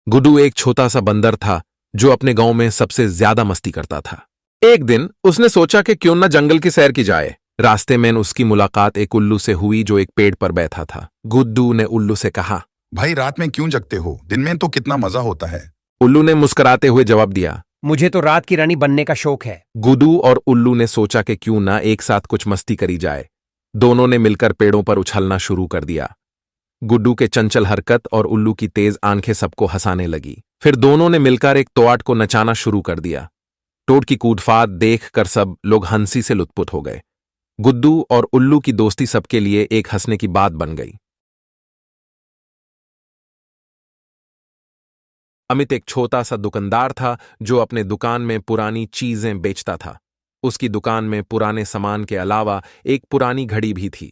गुड्डू एक छोटा सा बंदर था जो अपने गांव में सबसे ज्यादा मस्ती करता था। एक दिन उसने सोचा कि क्यों न जंगल की सैर की जाए। रास्ते में उसकी मुलाकात एक उल्लू से हुई जो एक पेड़ पर बैठा था। गुड्डू ने उल्लू से कहा, भाई रात में क्यों जगते हो? दिन में तो कितना मजा होता है। उल्लू ने मुस्कुराते हुए जवाब दिया, मुझे तो रात की रानी बनने का शौक है। गुड्डू और उल्लू ने सोचा कि क्यों ना एक साथ कुछ मस्ती करी जाए। दोनों ने मिलकर पेड़ों पर उछलना शुरू कर दिया। गुड्डू के चंचल हरकत और उल्लू की तेज आंखें सबको हंसाने लगी। फिर दोनों ने मिलकर एक तोआट को नचाना शुरू कर दिया। टोट की कूदफात देखकर सब लोग हंसी से लुत्फुत हो गए। गुड्डू और उल्लू की दोस्ती सबके लिए एक हंसने की बात बन गई। अमित एक छोटा सा दुकानदार था जो अपने दुकान में पुरानी चीजें बेचता था। उसकी दुकान में पुराने सामान के अलावा एक पुरानी घड़ी भी थी।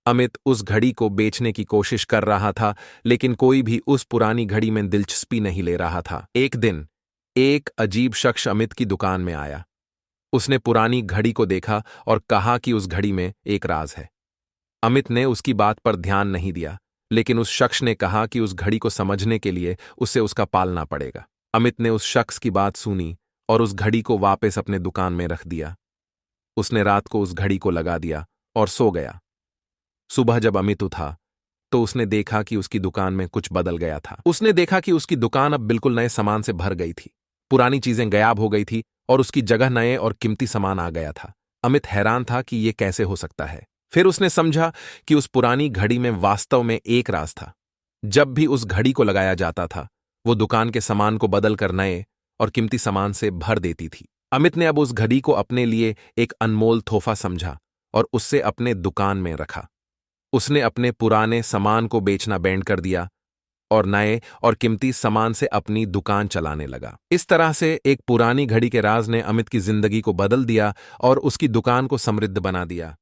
अमित उस घड़ी को बेचने की कोशिश कर रहा था, लेकिन कोई भी उस पुरानी घड़ी में दिलचस्पी नहीं ले रहा था। एक दिन एक अजीब शख्स अमित की दुकान में आया। उसने पुरानी घड़ी को देखा और कहा कि उस घड़ी में एक राज है। अमित ने उसकी बात पर ध्यान नहीं दिया, लेकिन उस शख्स ने कहा कि उस घड़ी को समझने के लिए उसे उसका पालना पड़ेगा। अमित ने उस शख्स की बात सुनी और उस घड़ी को वापस अपने दुकान में रख दिया। उसने रात को उस घड़ी को लगा दिया और सो गया। सुबह जब अमित उठा तो उसने देखा कि उसकी दुकान में कुछ बदल गया था। उसने देखा कि उसकी दुकान अब बिल्कुल नए सामान से भर गई थी। पुरानी चीजें गायब हो गई थी और उसकी जगह नए और कीमती सामान आ गया था। अमित हैरान था कि यह कैसे हो सकता है। फिर उसने समझा कि उस पुरानी घड़ी में वास्तव में एक राज था। जब भी उस घड़ी को लगाया जाता था, वो दुकान के सामान को बदल कर नए और कीमती सामान से भर देती थी। अमित ने अब उस घड़ी को अपने लिए एक अनमोल तोहफा समझा और उससे अपने दुकान में रखा। उसने अपने पुराने सामान को बेचना बैंड कर दिया और नए और कीमती सामान से अपनी दुकान चलाने लगा। इस तरह से एक पुरानी घड़ी के राज ने अमित की जिंदगी को बदल दिया और उसकी दुकान को समृद्ध बना दिया।